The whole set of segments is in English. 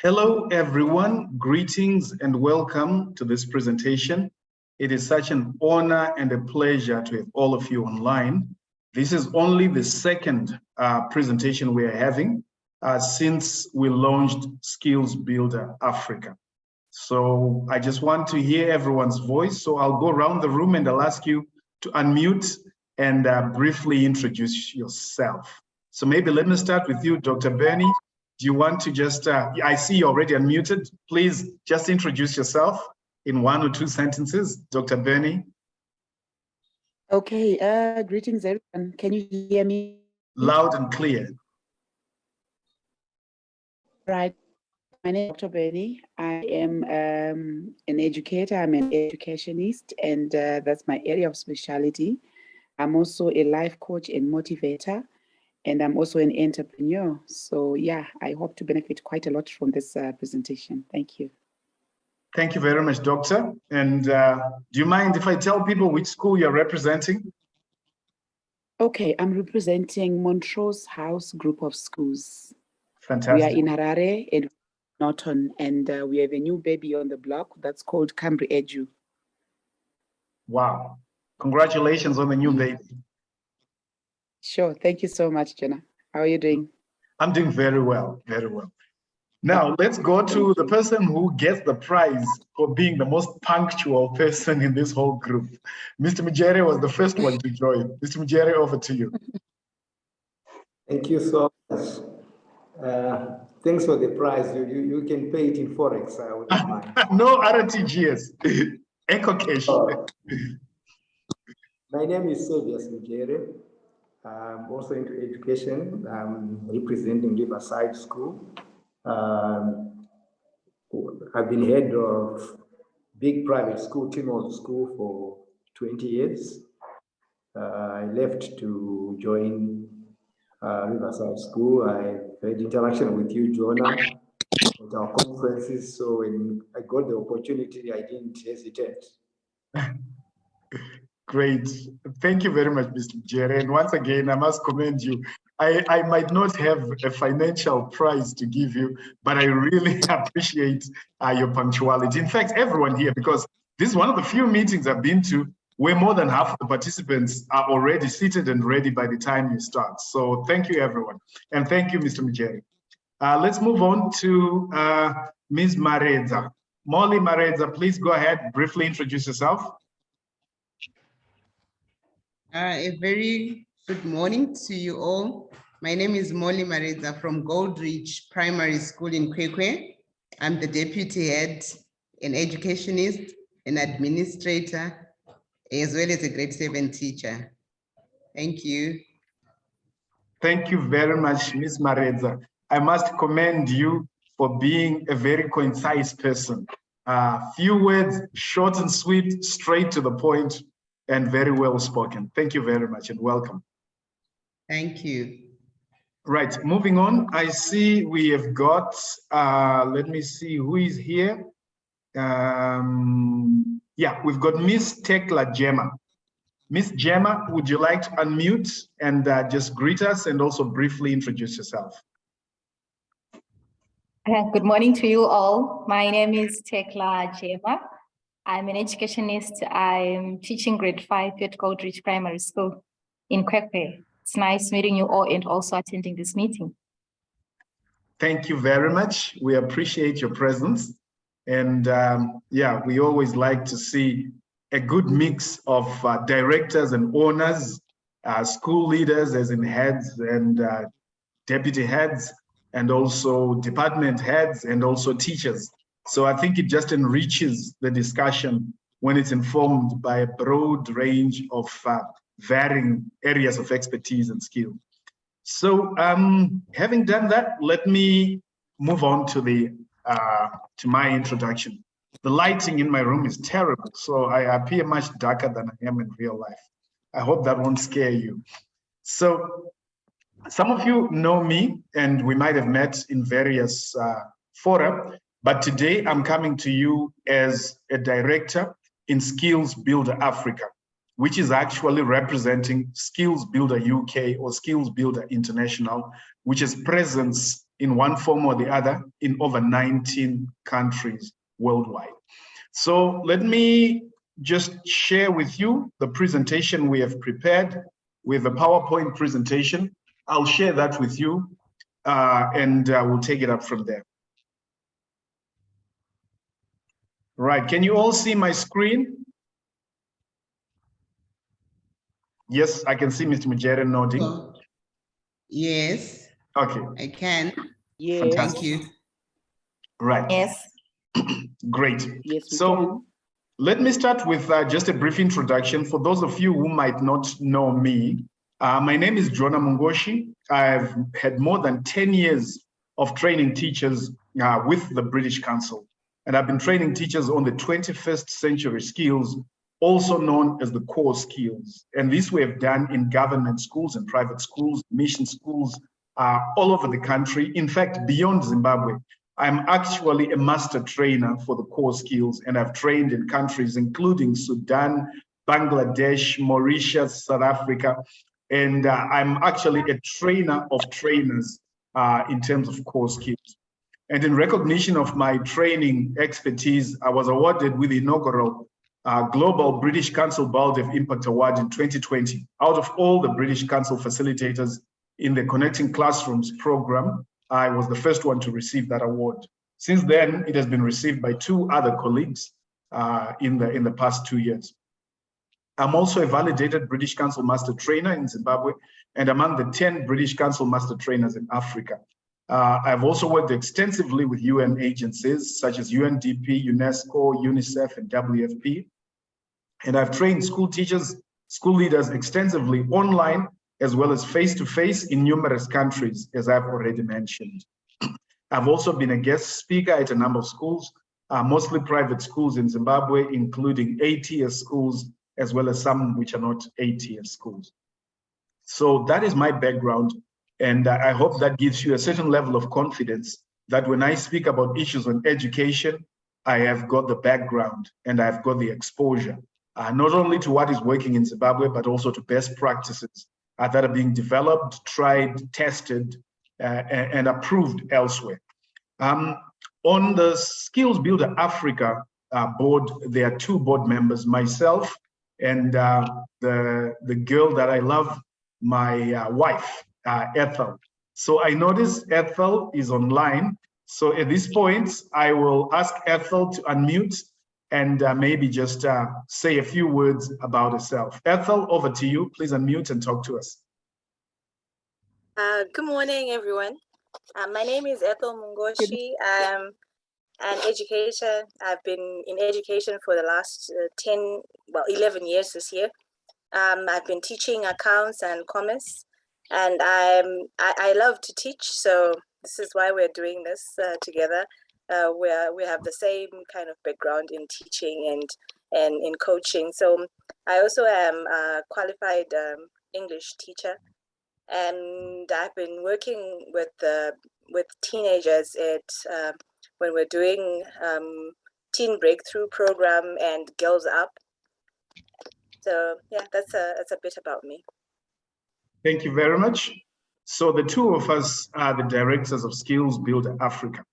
Hello, everyone. Greetings and welcome to this presentation. It is such an honor and a pleasure to have all of you online. This is only the second presentation we are having since we launched Skills Builder Africa. So I just want to hear everyone's voice. So I'll go around the room and I'll ask you to unmute and briefly introduce yourself. So maybe let me start with you, Dr. Bernie. Do you want to just, I see you already unmuted. Please just introduce yourself in 1 or 2 sentences, Dr. Bernie. Okay, greetings everyone. Can you hear me? Loud and clear. Right, my name is Dr. Bernie. I am an educator, I'm an educationist, and that's my area of specialty. I'm also a life coach and motivator, and I'm also an entrepreneur. So yeah, I hope to benefit quite a lot from this presentation. Thank you. Thank you very much, Doctor. And do you mind if I tell people which school you're representing? Okay, I'm representing Montrose House Group of Schools. Fantastic. We are in Harare and Norton, and we have a new baby on the block that's called Cambry Edu. Wow. Congratulations on the new baby. Sure. Thank you so much, Jenna. How are you doing? I'm doing very well, very well. Now, let's go to the person who gets the prize for being the most punctual person in this whole group. Mr. Mujere was the first one to join. Mr. Mujere, over to you. Thank you so much. Thanks for the prize. You can pay it in Forex. I wouldn't mind. No RTGS. Echo Cash. My name is Silvius Mujere. I'm also into education. I'm representing Riverside School. I've been head of big private school, Timor School, for 20 years. I left to join Riverside School. I had interaction with you, Jonah, at our conferences. So when I got the opportunity, I didn't hesitate. Great. Thank you very much, Mr. Jerry. And once again, I must commend you. I might not have a financial prize to give you, but I really appreciate your punctuality. In fact, everyone here, because this is one of the few meetings I've been to where more than half of the participants are already seated and ready by the time you start. So thank you, everyone. And thank you, Mr. Mujeri. Let's move on to Ms. Mareza. Molly Mareza, please go ahead, briefly introduce yourself. A very good morning to you all. My name is Molly Mareza from Goldridge Primary School in Kwekwe. I'm the deputy head, an educationist, an administrator, as well as a grade 7 teacher. Thank you. Thank you very much, Ms. Mareza. I must commend you for being a very concise person. Few words, short and sweet, straight to the point, and very well spoken. Thank you very much and welcome. Thank you. Right, moving on, I see we have got, let me see who is here. Yeah, we've got Miss Tekla Gemma. Miss Gemma, would you like to unmute and just greet us and also briefly introduce yourself? Good morning to you all. My name is Tekla Gemma. I'm an educationist. I'm teaching grade 5 at Goldridge Primary School in Kwekwe. It's nice meeting you all and also attending this meeting. Thank you very much. We appreciate your presence. And yeah, we always like to see a good mix of directors and owners, school leaders as in heads and deputy heads, and also department heads and also teachers. So I think it just enriches the discussion when it's informed by a broad range of varying areas of expertise and skill. So having done that, let me move on to the to my introduction. The lighting in my room is terrible, so I appear much darker than I am in real life. I hope that won't scare you. So some of you know me, and we might have met in various fora, but today I'm coming to you as a director in Skills Builder Africa, which is actually representing Skills Builder UK or Skills Builder International, which is presence in one form or the other in over 19 countries worldwide. So let me just share with you the presentation we have prepared with a PowerPoint presentation. I'll share that with you and we'll take it up from there. Right, can you all see my screen? Yes, I can see Mr. Mujere nodding. Oh, yes, Okay, I can. Yes. Thank you. right, Yes. great. Yes, we So can. let me start with just a brief introduction. For those of you who might not know me, my name is Jona Mungoshi. I've had more than 10 years of training teachers with the British Council. And I've been training teachers on the 21st century skills, also known as the core skills. And this we have done in government schools and private schools, mission schools, all over the country. In fact, beyond Zimbabwe. I'm actually a master trainer for the core skills, and I've trained in countries including Sudan, Bangladesh, Mauritius, South Africa, and I'm actually a trainer of trainers in terms of core skills. And in recognition of my training expertise, I was awarded with the inaugural Global British Council Baldev Impact Award in 2020. Out of all the British Council facilitators in the Connecting Classrooms program, I was the first one to receive that award. Since then, it has been received by 2 other colleagues in the past 2 years. I'm also a validated British Council Master Trainer in Zimbabwe and among the 10 British Council Master Trainers in Africa. I've also worked extensively with UN agencies such as UNDP, UNESCO, UNICEF, and WFP. And I've trained school teachers, school leaders extensively online as well as face-to-face in numerous countries, as I've already mentioned. I've also been a guest speaker at a number of schools, mostly private schools in Zimbabwe, including ATS schools, as well as some which are not ATS schools. So that is my background, and I hope that gives you a certain level of confidence that when I speak about issues on education, I have got the background and I've got the exposure, not only to what is working in Zimbabwe, but also to best practices that are being developed, tried, tested, and approved elsewhere. On the Skills Builder Africa board, there are 2 board members, myself and the girl that I love, my wife, Ethel. So I notice Ethel is online. So at this point, I will ask Ethel to unmute and maybe just say a few words about herself. Ethel, over to you. Please unmute and talk to us. Good morning, everyone. My name is Ethel Mungoshi. I'm an educator. I've been in education for the last 11 years this year. I've been teaching accounts and commerce, and I love to teach. So this is why we're doing this together. We have the same kind of background in teaching and in coaching. So I also am a qualified English teacher, and I've been working with teenagers at when we're doing Teen Breakthrough Program and Girls Up. So yeah, that's a bit about me. Thank you very much. So the 2 of us are the directors of Skills Builder Africa.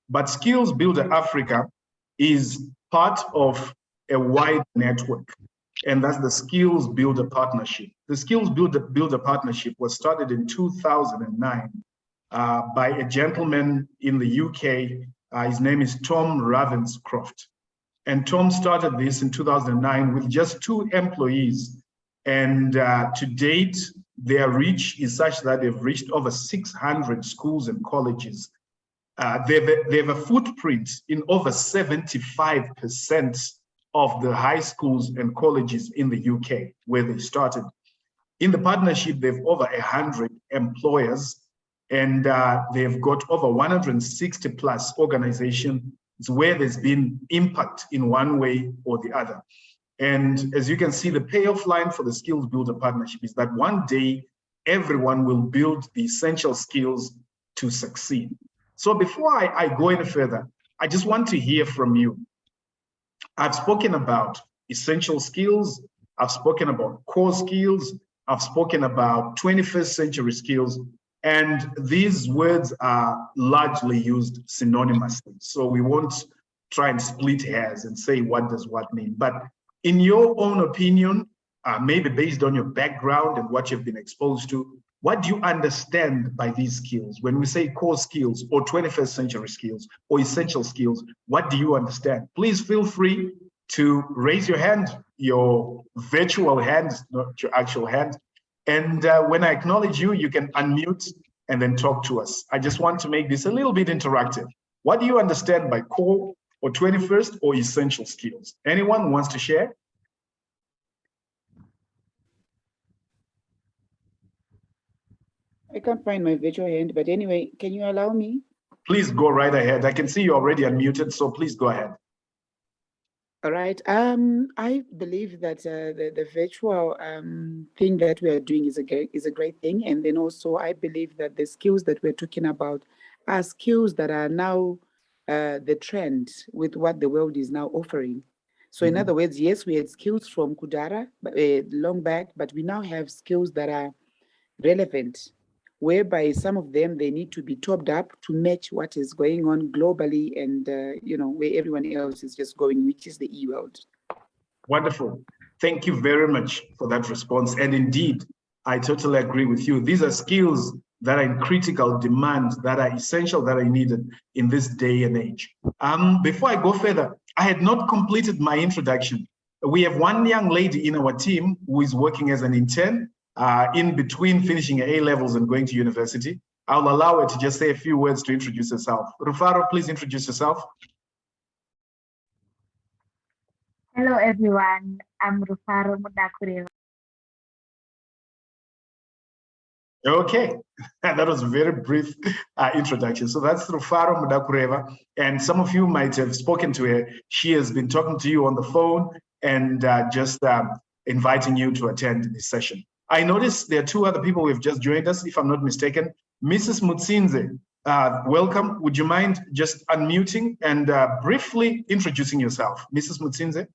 But Skills Builder Africa is part of a wide network, and that's the Skills Builder Partnership. The Skills Builder Partnership was started in 2009 by a gentleman in the UK. His name is Tom Ravenscroft. And Tom started this in 2009 with just 2 employees. And to date, their reach is such that they've reached over 600 schools and colleges. They have a footprint in over 75% of the high schools and colleges in the UK where they started. In the partnership, they've over 100 employers, and they've got over 160 plus organizations where there's been impact in one way or the other. And as you can see, the payoff line for the Skills Builder Partnership is that one day, everyone will build the essential skills to succeed. So before I go any further, I just want to hear from you. I've spoken about essential skills. I've spoken about core skills. I've spoken about 21st century skills. And these words are largely used synonymously. So we won't try and split hairs and say what does what mean. But in your own opinion, maybe based on your background and what you've been exposed to, what do you understand by these skills? When we say core skills or 21st century skills or essential skills, what do you understand? Please feel free to raise your hand, your virtual hand, not your actual hand. And when I acknowledge you, you can unmute and then talk to us. I just want to make this a little bit interactive. What do you understand by core or 21st or essential skills? Anyone wants to share? I can't find my virtual hand, but anyway, can you allow me? Please go right ahead. I can see you already unmuted, so please go ahead. All right. I believe that the virtual thing that we are doing is a great thing, and then also I believe that the skills that we're talking about are skills that are now the trend with what the world is now offering. So in other words, yes, we had skills from Kudara long back, but we now have skills that are relevant, whereby some of them, they need to be topped up to match what is going on globally and, where everyone else is just going, which is the e-world. Wonderful. Thank you very much for that response. And indeed, I totally agree with you. These are skills that are in critical demand, that are essential, that are needed in this day and age. Before I go further, I had not completed my introduction. We have one young lady in our team who is working as an intern in between finishing her A-levels and going to university. I'll allow her to just say a few words to introduce herself. Rufaro, please introduce yourself. Hello everyone, I'm Rufaro Mudakureva. Okay, that was a very brief introduction. So that's Rufaro Mudakureva, and some of you might have spoken to her. She has been talking to you on the phone and just inviting you to attend this session. I noticed there are two other people who have just joined us, if I'm not mistaken. Mrs. Mutsinze, welcome. Would you mind just unmuting and briefly introducing yourself? Mrs. Mutsinze.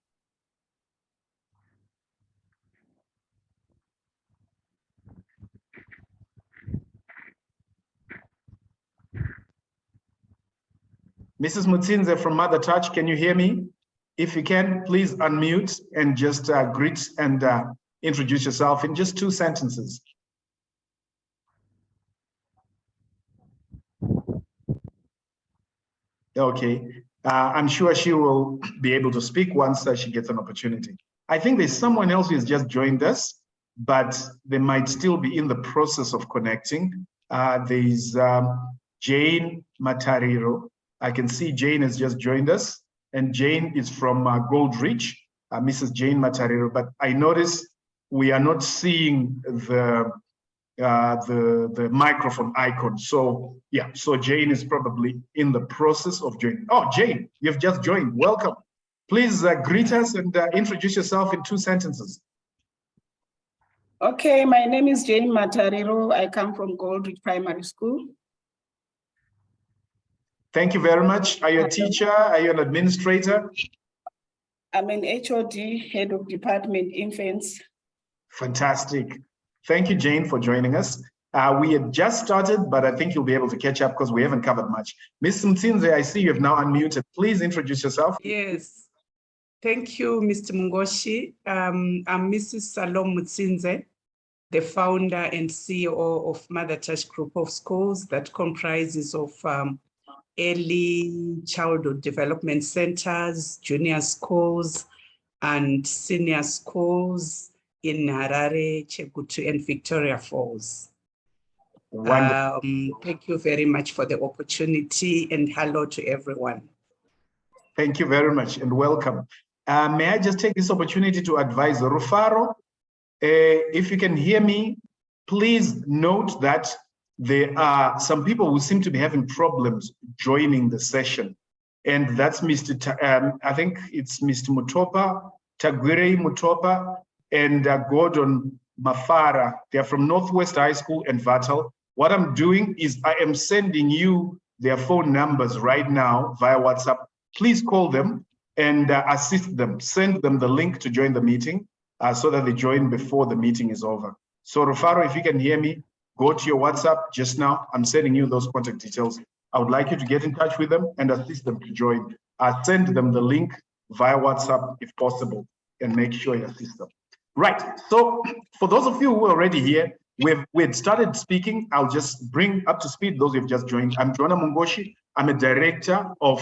Mrs. Mutsinze from Mother Touch, can you hear me? If you can, please unmute and just greet and introduce yourself in just 2 sentences. Okay, I'm sure she will be able to speak once she gets an opportunity. I think there's someone else who has just joined us, but they might still be in the process of connecting. There's Jane Matariro. I can see Jane has just joined us, and Jane is from Goldreach, Mrs. Jane Matariro, but I notice we are not seeing the microphone icon. So yeah, so Jane is probably in the process of joining. Oh, Jane, you've just joined. Welcome. Please greet us and introduce yourself in 2 sentences. Okay, my name is Jane Matariro. I come from Goldreach Primary School. Thank you very much. Are you a teacher? Are you an administrator? I'm an HOD, Head of Department Infants. Fantastic. Thank you, Jane, for joining us. We had just started, but I think you'll be able to catch up because we haven't covered much. Ms. Mtsinze, I see you have now unmuted. Please introduce yourself. Yes. Thank you, Mr. Mungoshi. I'm Mrs. Salom Mutsinze, the founder and CEO of Mother Touch Group of Schools that comprises of early childhood development centers, junior schools, and senior schools in Harare, Chegutu, and Victoria Falls. Thank you very much for the opportunity, and hello to everyone. Thank you very much and welcome. May I just take this opportunity to advise Rufaro, if you can hear me, please note that there are some people who seem to be having problems joining the session. And that's I think it's Mr. Mutopa, Tagwire Mutopa, and Gordon Mafara. They're from Northwest High School and Vatal. What I'm doing is I am sending you their phone numbers right now via WhatsApp. Please call them and assist them. Send them the link to join the meeting so that they join before the meeting is over. So Rufaro, if you can hear me, go to your WhatsApp just now. I'm sending you those contact details. I would like you to get in touch with them and assist them to join. Send them the link via WhatsApp if possible, and make sure you assist them. Right, so for those of you who are already here, we've started speaking. I'll just bring up to speed those who've just joined. I'm Joanna Mungoshi. I'm a director of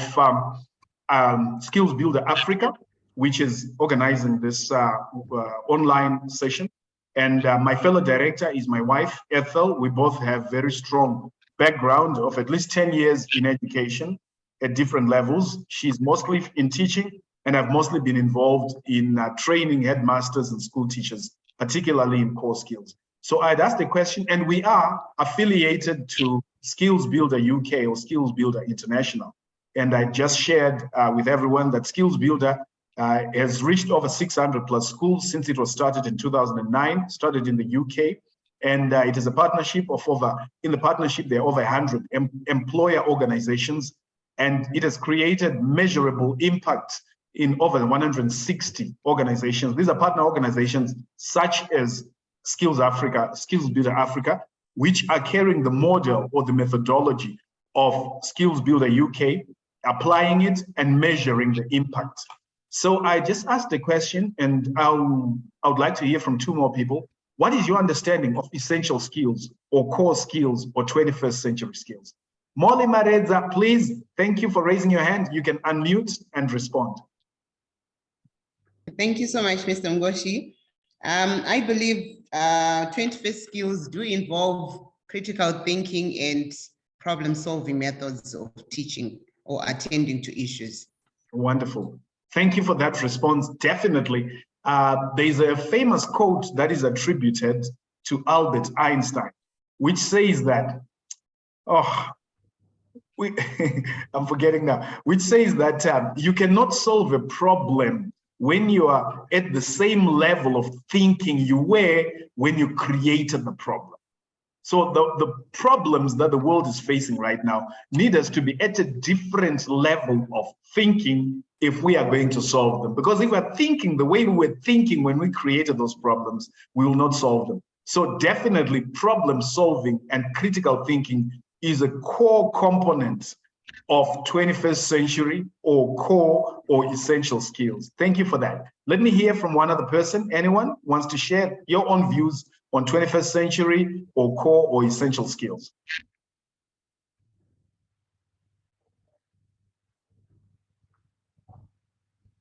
Skills Builder Africa, which is organizing this online session. And my fellow director is my wife, Ethel. We both have very strong background of at least 10 years in education at different levels. She's mostly in teaching, and I've mostly been involved in training headmasters and school teachers, particularly in core skills. So I'd asked the question, and we are affiliated to Skills Builder UK or Skills Builder International. And I just shared with everyone that Skills Builder has reached over 600 plus schools since it was started in 2009, started in the UK. And it is a partnership of in the partnership, there are over 100 employer organizations, and it has created measurable impact in over 160 organizations. These are partner organizations such as Skills Africa, Skills Builder Africa, which are carrying the model or the methodology of Skills Builder UK, applying it and measuring the impact. So I just asked the question, and I would like to hear from two more people. What is your understanding of essential skills or core skills or 21st century skills? Molly Mareza, please, thank you for raising your hand. You can unmute and respond. Thank you so much, Mr. Ngoshi. I believe 21st skills do involve critical thinking and problem-solving methods of teaching or attending to issues. Wonderful. Thank you for that response. Definitely. There's a famous quote that is attributed to Albert Einstein, which says that, I'm forgetting now, which says that you cannot solve a problem when you are at the same level of thinking you were when you created the problem. So the problems that the world is facing right now need us to be at a different level of thinking if we are going to solve them. Because if we're thinking the way we were thinking when we created those problems, we will not solve them. So definitely problem solving and critical thinking is a core component of 21st century or core or essential skills. Thank you for that. Let me hear from one other person. Anyone wants to share your own views on 21st century or core or essential skills?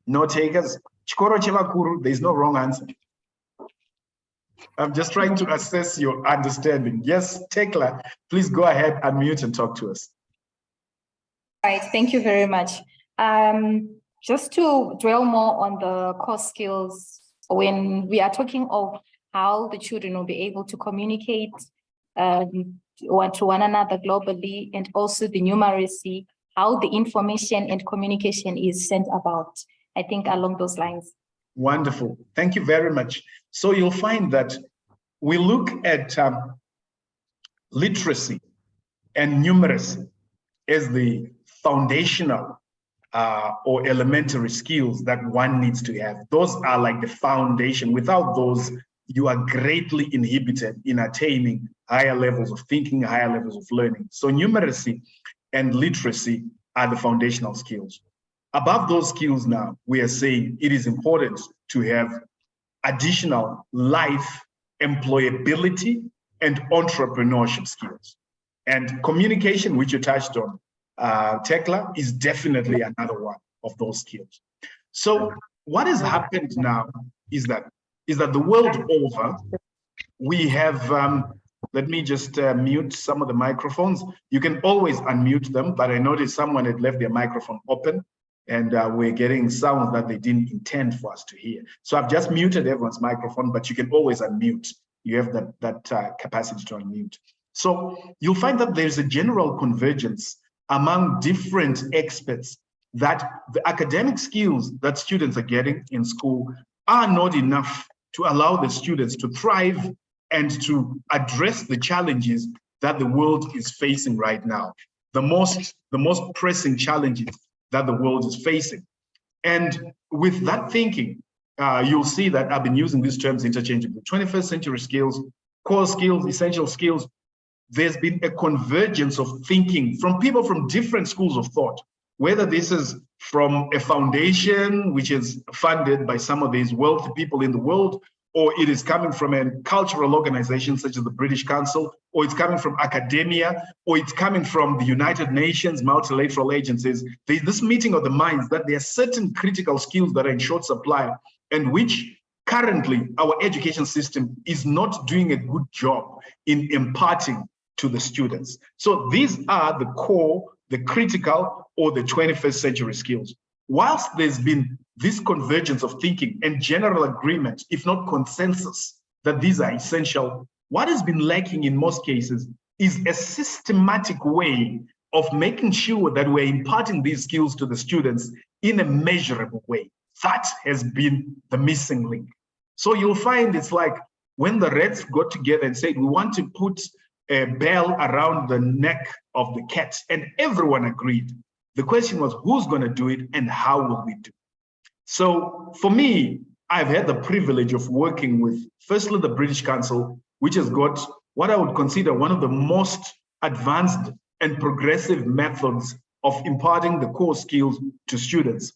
No takers. Chikoro chevakuru, there's no wrong answer. I'm just trying to assess your understanding. Yes, Tekla, please go ahead, unmute and talk to us. Right, thank you very much. Just to dwell more on the core skills, when we are talking of how the children will be able to communicate to one another globally, and also the numeracy, how the information and communication is sent about, I think along those lines. Wonderful, thank you very much. So you'll find that we look at literacy and numeracy as the foundational or elementary skills that one needs to have. Those are like the foundation. Without those, you are greatly inhibited in attaining higher levels of thinking, higher levels of learning. So numeracy and literacy are the foundational skills. Above those skills now, we are saying it is important to have additional life employability and entrepreneurship skills. And communication, which you touched on, Tekla, is definitely another one of those skills. So what has happened now is that the world over, we have, let me just mute some of the microphones. You can always unmute them, but I noticed someone had left their microphone open, and we're getting sounds that they didn't intend for us to hear. So I've just muted everyone's microphone, but you can always unmute. You have that capacity to unmute. So you'll find that there's a general convergence among different experts that the academic skills that students are getting in school are not enough to allow the students to thrive and to address the challenges that the world is facing right now, the most pressing challenges that the world is facing. And with that thinking, you'll see that I've been using these terms interchangeably: 21st century skills, core skills, essential skills. there's been a convergence of thinking from people from different schools of thought, whether this is from a foundation which is funded by some of these wealthy people in the world, or it is coming from a cultural organization such as the British Council, or it's coming from academia, or it's coming from the United Nations, multilateral agencies. There's this meeting of the minds that there are certain critical skills that are in short supply and which currently our education system is not doing a good job in imparting to the students. So these are the core, the critical, or the 21st century skills. Whilst there's been this convergence of thinking and general agreement, if not consensus, that these are essential, what has been lacking in most cases is a systematic way of making sure that we're imparting these skills to the students in a measurable way. That has been the missing link. So you'll find it's like when the Reds got together and said, we want to put a bell around the neck of the cat, and everyone agreed. The question was, who's going to do it and how will we do it? So for me, I've had the privilege of working with, firstly, the British Council, which has got what I would consider one of the most advanced and progressive methods of imparting the core skills to students.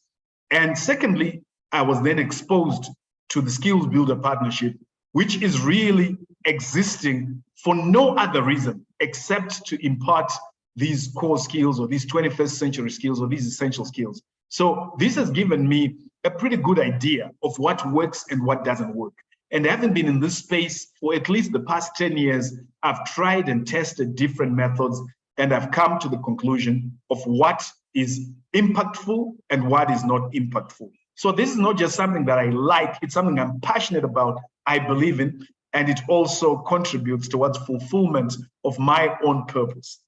And secondly, I was then exposed to the Skills Builder Partnership, which is really existing for no other reason except to impart these core skills or these 21st century skills or these essential skills. So this has given me a pretty good idea of what works and what doesn't work. And having been in this space for at least the past 10 years, I've tried and tested different methods, and I've come to the conclusion of what is impactful and what is not impactful. So this is not just something that I like, it's something I'm passionate about, I believe in, and it also contributes towards fulfillment of my own purpose.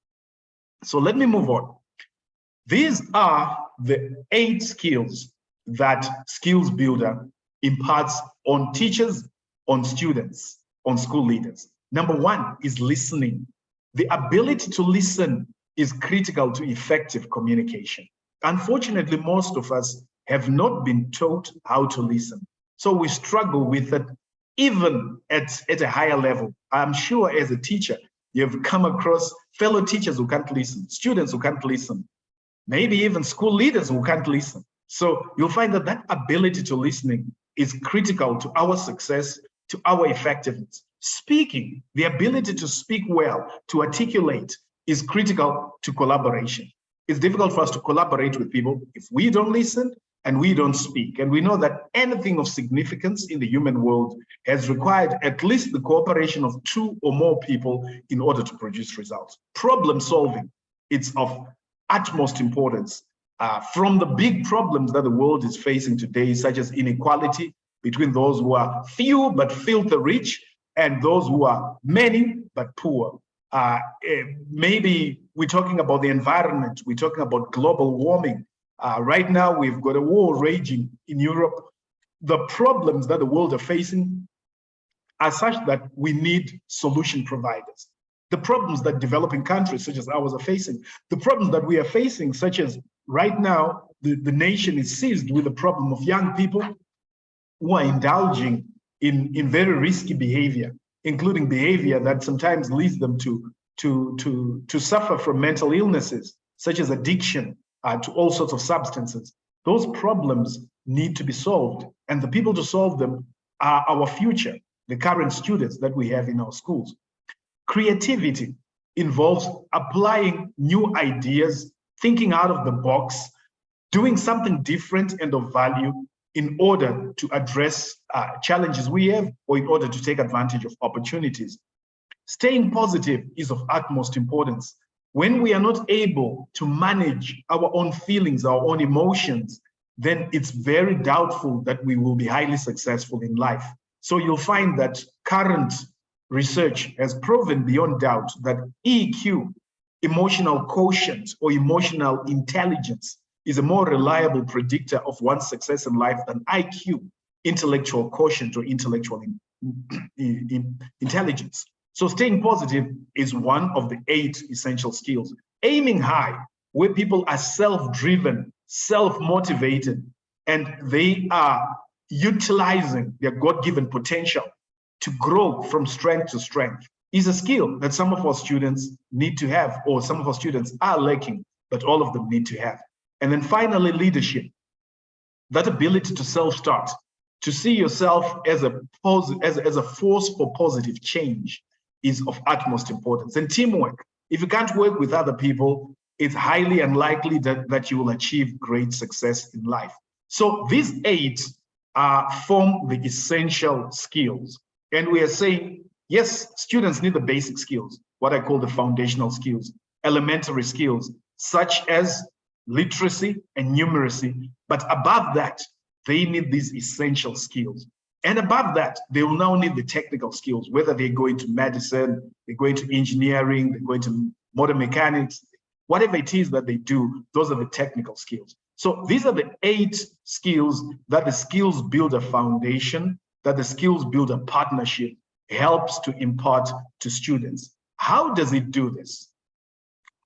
So let me move on. These are the 8 skills that Skills Builder imparts on teachers, on students, on school leaders. Number 1 is listening. The ability to listen is critical to effective communication. Unfortunately, most of us have not been taught how to listen. So we struggle with it even at a higher level. I'm sure as a teacher, you've come across fellow teachers who can't listen, students who can't listen, maybe even school leaders who can't listen. So you'll find that that ability to listening is critical to our success, to our effectiveness. Speaking, the ability to speak well, to articulate, is critical to collaboration. It's difficult for us to collaborate with people if we don't listen and we don't speak. And we know that anything of significance in the human world has required at least the cooperation of 2 or more people in order to produce results. Problem solving, it's of utmost importance. From the big problems that the world is facing today, such as inequality between those who are few but filthy rich and those who are many but poor. Maybe we're talking about the environment, we're talking about global warming. Right now, we've got a war raging in Europe. The problems that the world are facing are such that we need solution providers. The problems that developing countries such as ours are facing, the problems that we are facing, such as right now, the nation is seized with the problem of young people who are indulging in very risky behavior, including behavior that sometimes leads them to suffer from mental illnesses, such as addiction to all sorts of substances. Those problems need to be solved, and the people to solve them are our future, the current students that we have in our schools. Creativity involves applying new ideas, thinking out of the box, doing something different and of value in order to address challenges we have or in order to take advantage of opportunities. Staying positive is of utmost importance. When we are not able to manage our own feelings, our own emotions, then it's very doubtful that we will be highly successful in life. So you'll find that current research has proven beyond doubt that EQ, emotional quotient or emotional intelligence, is a more reliable predictor of one's success in life than IQ, intellectual quotient or intellectual intelligence. So staying positive is one of the 8 essential skills. Aiming high, where people are self-driven, self-motivated, and they are utilizing their God-given potential to grow from strength to strength. is a skill that some of our students need to have, or some of our students are lacking, but all of them need to have. And then finally, leadership. That ability to self-start, to see yourself as a force for positive change is of utmost importance. And teamwork. If you can't work with other people, it's highly unlikely that you will achieve great success in life. So these 8 form the essential skills. And we are saying, yes, students need the basic skills, what I call the foundational skills, elementary skills, such as literacy and numeracy. But above that, they need these essential skills. And above that, they will now need the technical skills, whether they're going to medicine, they're going to engineering, they're going to motor mechanics, whatever it is that they do, those are the technical skills. So these are the 8 skills that the skills builder foundation, that the skills builder partnership helps to impart to students. How does it do this?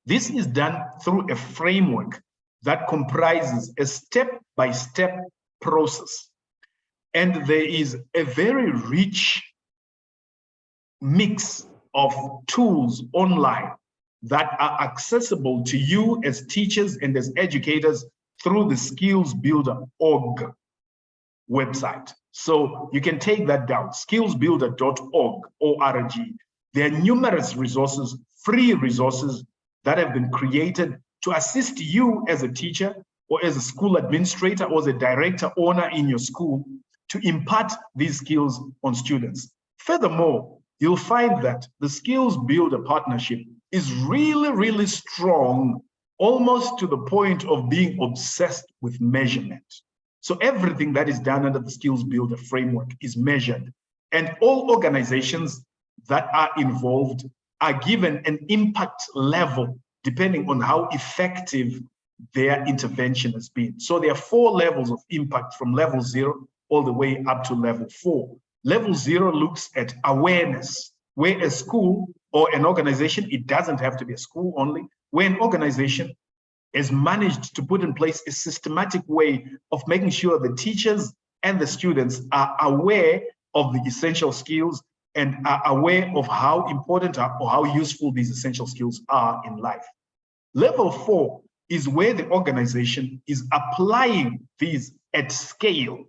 This is done through a framework that comprises a step-by-step process. And there is a very rich mix of tools online that are accessible to you as teachers and as educators through the Skills Builder org website. So you can take that down, skillsbuilder.org, O-R-G. There are numerous resources, free resources that have been created to assist you as a teacher or as a school administrator or as a director owner in your school to impart these skills on students. Furthermore, you'll find that the Skills Builder partnership is really, really strong, almost to the point of being obsessed with measurement. So everything that is done under the Skills Builder framework is measured, and all organizations that are involved are given an impact level depending on how effective their intervention has been. So there are 4 levels of impact, from level 0 all the way up to level 4. Level 0 looks at awareness, where a school or an organization, it doesn't have to be a school only, where an organization has managed to put in place a systematic way of making sure the teachers and the students are aware of the essential skills and are aware of how important or how useful these essential skills are in life. Level 4 is where the organization is applying these at scale,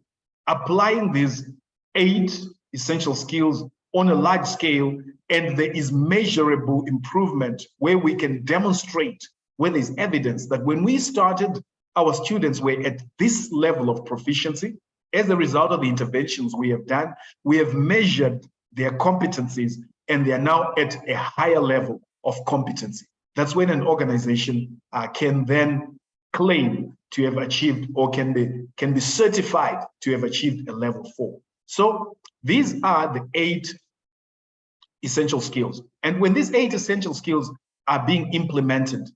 applying these 8 essential skills on a large scale, and there is measurable improvement where we can demonstrate, where there's evidence that when we started, our students were at this level of proficiency. As a result of the interventions we have done, we have measured their competencies, and they are now at a higher level of competency. That's when an organization can then claim to have achieved, or can be certified to have achieved a level 4. So these are the 8 essential skills. And when these 8 essential skills are being implemented,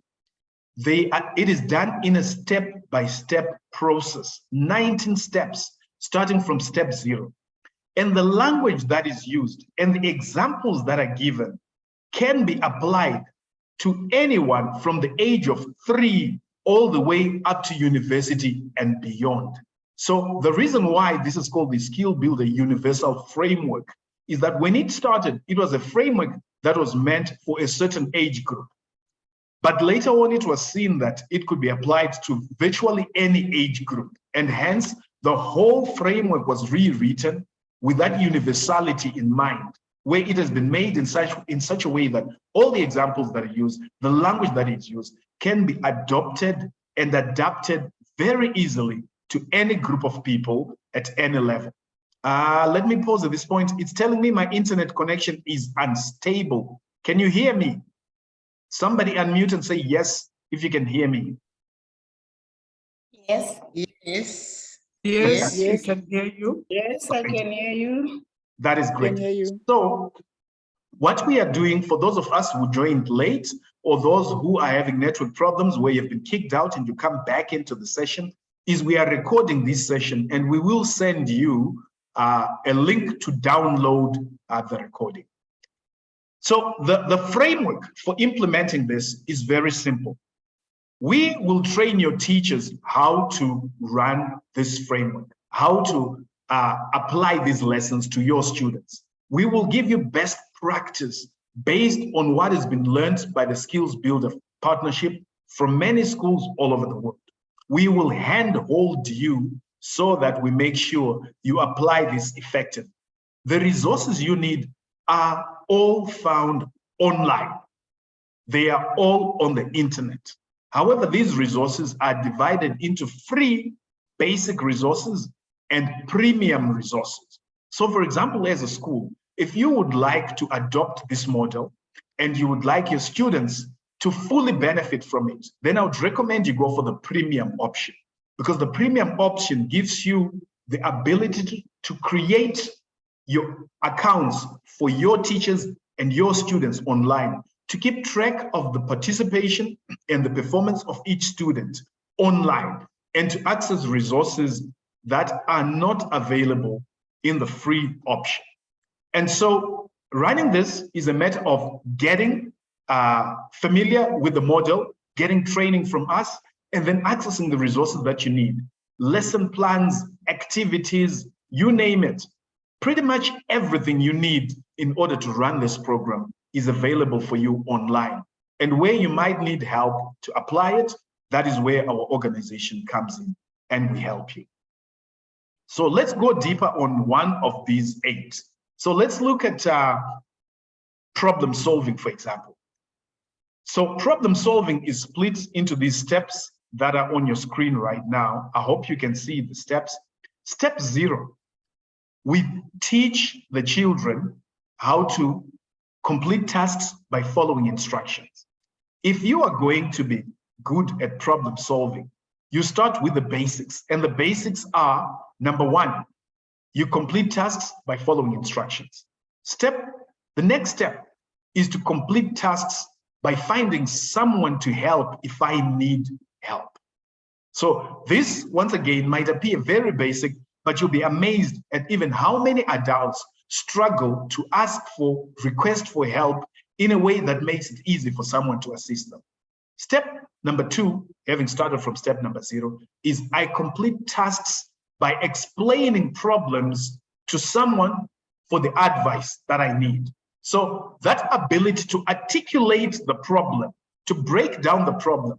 it is done in a step-by-step process, 19 steps, starting from step 0. And the language that is used and the examples that are given can be applied to anyone from the age of 3 all the way up to university and beyond. So the reason why this is called the Skill Builder Universal Framework is that when it started, it was a framework that was meant for a certain age group. But later on, it was seen that it could be applied to virtually any age group. And hence, the whole framework was rewritten with that universality in mind, where it has been made in such a way that all the examples that are used, the language that is used, can be adopted and adapted very easily to any group of people at any level. Let me pause at this point. It's telling me my internet connection is unstable. Can you hear me? Somebody unmute and say yes if you can hear me. Yes. Yes. Yes, we can hear you. Yes, I can hear you. That is great. Can hear you. So what we are doing, for those of us who joined late, or those who are having network problems where you've been kicked out and you come back into the session, is we are recording this session, and we will send you a link to download the recording. So the framework for implementing this is very simple. We will train your teachers how to run this framework, how to apply these lessons to your students. We will give you best practice based on what has been learned by the Skills Builder partnership from many schools all over the world. We will handhold you so that we make sure you apply this effectively. The resources you need are all found online. They are all on the internet. However, these resources are divided into free basic resources and premium resources. So for example, as a school, if you would like to adopt this model and you would like your students to fully benefit from it, then I would recommend you go for the premium option, because the premium option gives you the ability to create your accounts for your teachers and your students online, to keep track of the participation and the performance of each student online, and to access resources that are not available in the free option. And so running this is a matter of getting familiar with the model, getting training from us, and then accessing the resources that you need. Lesson plans, activities, you name it. Pretty much everything you need in order to run this program is available for you online. And where you might need help to apply it, that is where our organization comes in and we help you. So let's go deeper on one of these 8. So let's look at problem solving, for example. So problem solving is split into these steps that are on your screen right now. I hope you can see the steps. Step 0, we teach the children how to complete tasks by following instructions. If you are going to be good at problem solving, you start with the basics, and the basics are, number 1, you complete tasks by following instructions. The next step is to complete tasks by finding someone to help if I need help. So this, once again, might appear very basic, but you'll be amazed at even how many adults struggle to ask for, request for help in a way that makes it easy for someone to assist them. Step number 2, having started from step number 0, is I complete tasks by explaining problems to someone for the advice that I need. So that ability to articulate the problem, to break down the problem,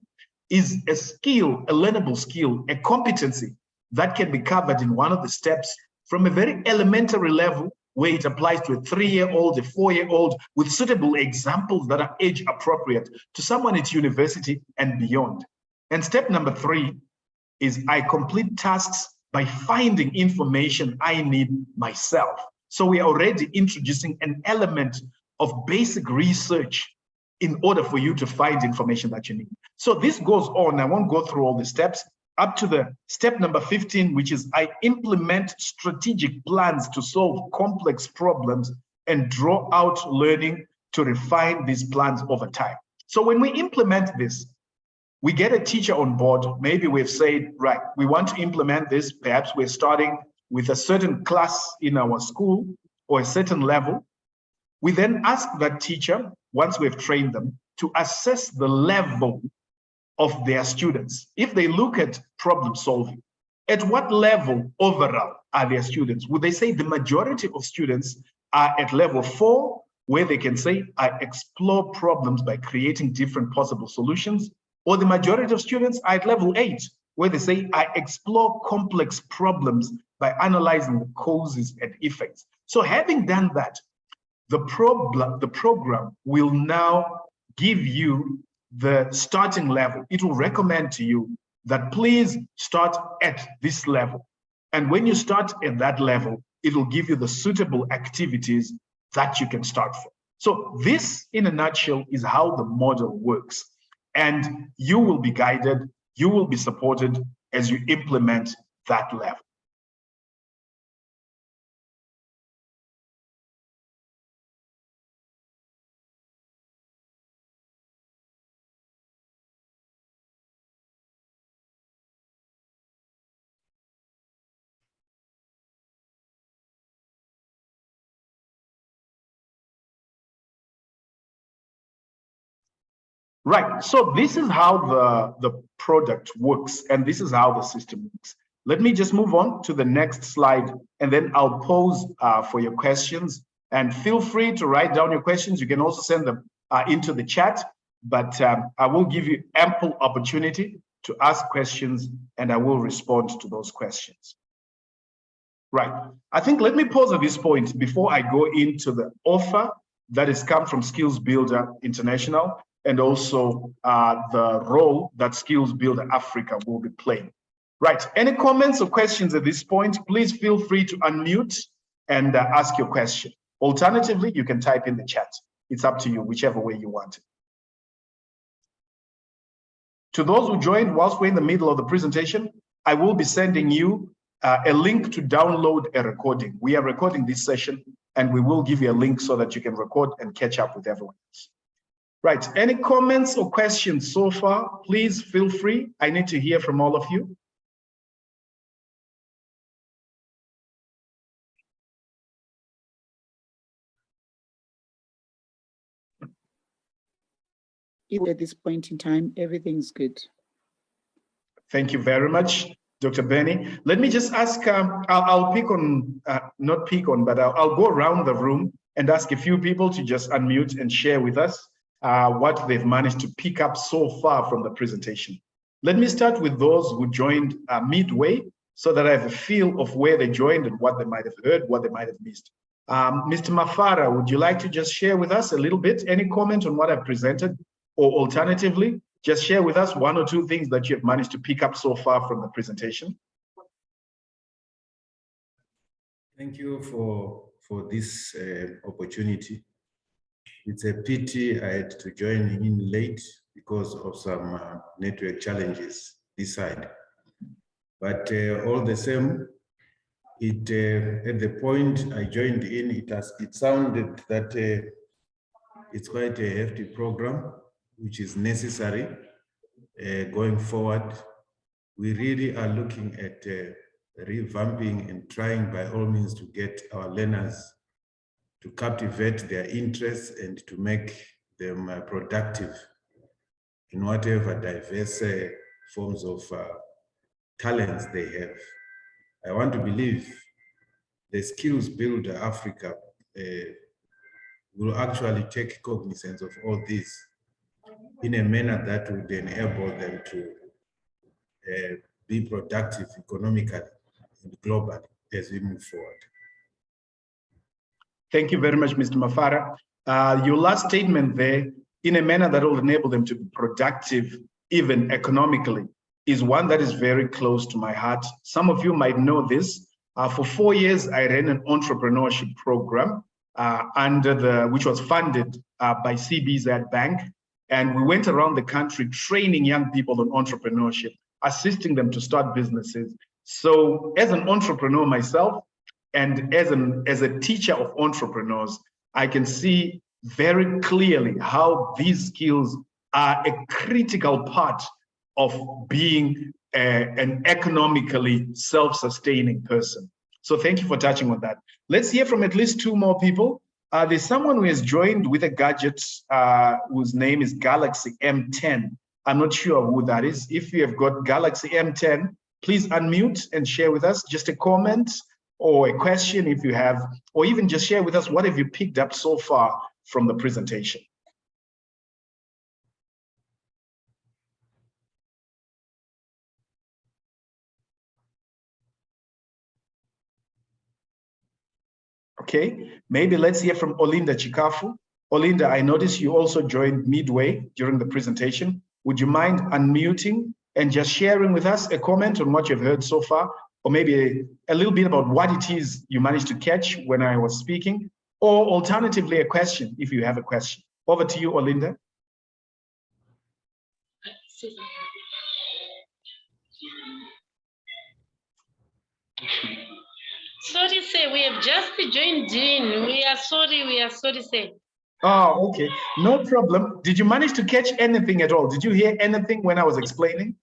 is a skill, a learnable skill, a competency that can be covered in one of the steps from a very elementary level, where it applies to a 3-year-old, a 4-year-old, with suitable examples that are age appropriate, to someone at university and beyond. And step number 3 is I complete tasks by finding information I need myself. So we are already introducing an element of basic research in order for you to find information that you need. So this goes on. I won't go through all the steps, up to the step number 15, which is I implement strategic plans to solve complex problems and draw out learning to refine these plans over time. So when we implement this, we get a teacher on board. Maybe we've said, right, we want to implement this. Perhaps we're starting with a certain class in our school or a certain level. We then ask that teacher, once we've trained them, to assess the level of their students. If they look at problem solving, at what level overall are their students? Would they say the majority of students are at level 4, where they can say, I explore problems by creating different possible solutions? Or the majority of students are at level 8, where they say, I explore complex problems by analyzing the causes and effects. So having done that, the program will now give you the starting level. It will recommend to you that please start at this level. And when you start at that level, it will give you the suitable activities that you can start from. So this, in a nutshell, is how the model works. And you will be guided, you will be supported as you implement that level. Right, so this is how the product works, and this is how the system works. Let me just move on to the next slide, and then I'll pose for your questions And feel free to write down your questions. You can also send them into the chat, but I will give you ample opportunity to ask questions and I will respond to those questions. Right. I think let me pause at this point before I go into the offer that has come from Skills Builder International and also the role that Skills Builder Africa will be playing. Right. Any comments or questions at this point, please feel free to unmute and ask your question. Alternatively, you can type in the chat. It's up to you, whichever way you want it. To those who joined whilst we're in the middle of the presentation, I will be sending you a link to download a recording. We are recording this session and we will give you a link so that you can record and catch up with everyone else. Right, any comments or questions so far? Please feel free. I need to hear from all of you. At this point in time, everything's good. Thank you very much, Dr. Benny. Let me just ask, I'll pick on, not pick on, but I'll go around the room and ask a few people to just unmute and share with us what they've managed to pick up so far from the presentation. Let me start with those who joined midway so that I have a feel of where they joined and what they might have heard, what they might have missed. Mr. Mafara, would you like to just share with us a little bit? Any comment on what I've presented? Or alternatively, just share with us one or two things that you have managed to pick up so far from the presentation. Thank you for this opportunity. It's a pity I had to join in late because of some network challenges this side. But all the same, at the point I joined in, it sounded that it's quite a hefty program, which is necessary going forward. We really are looking at revamping and trying by all means to get our learners to captivate their interests and to make them productive in whatever diverse forms of talents they have. I want to believe the Skills Builder Africa will actually take cognizance of all this in a manner that would enable them to be productive economically and globally as we move forward. Thank you very much, Mr. Mafara. Your last statement there, in a manner that will enable them to be productive even economically, is one that is very close to my heart. Some of you might know this. For 4 years, I ran an entrepreneurship program which was funded by CBZ Bank. And we went around the country training young people on entrepreneurship, assisting them to start businesses. So as an entrepreneur myself, and as a teacher of entrepreneurs, I can see very clearly how these skills are a critical part of being an economically self-sustaining person. So thank you for touching on that. Let's hear from at least two more people. There's someone who has joined with a gadget whose name is Galaxy M10. I'm not sure who that is. If you have got Galaxy M10, please unmute and share with us just a comment or a question if you have, or even just share with us what have you picked up so far from the presentation. Okay, maybe let's hear from Olinda Chikafu. Olinda, I noticed you also joined midway during the presentation. Would you mind unmuting and just sharing with us a comment on what you've heard so far, or maybe a little bit about what it is you managed to catch when I was speaking, or alternatively a question, if you have a question. Over to you, Olinda. Sorry, sir, we have just joined in. We are sorry, sir. Oh, okay, no problem. Did you manage to catch anything at all? Did you hear anything when I was explaining?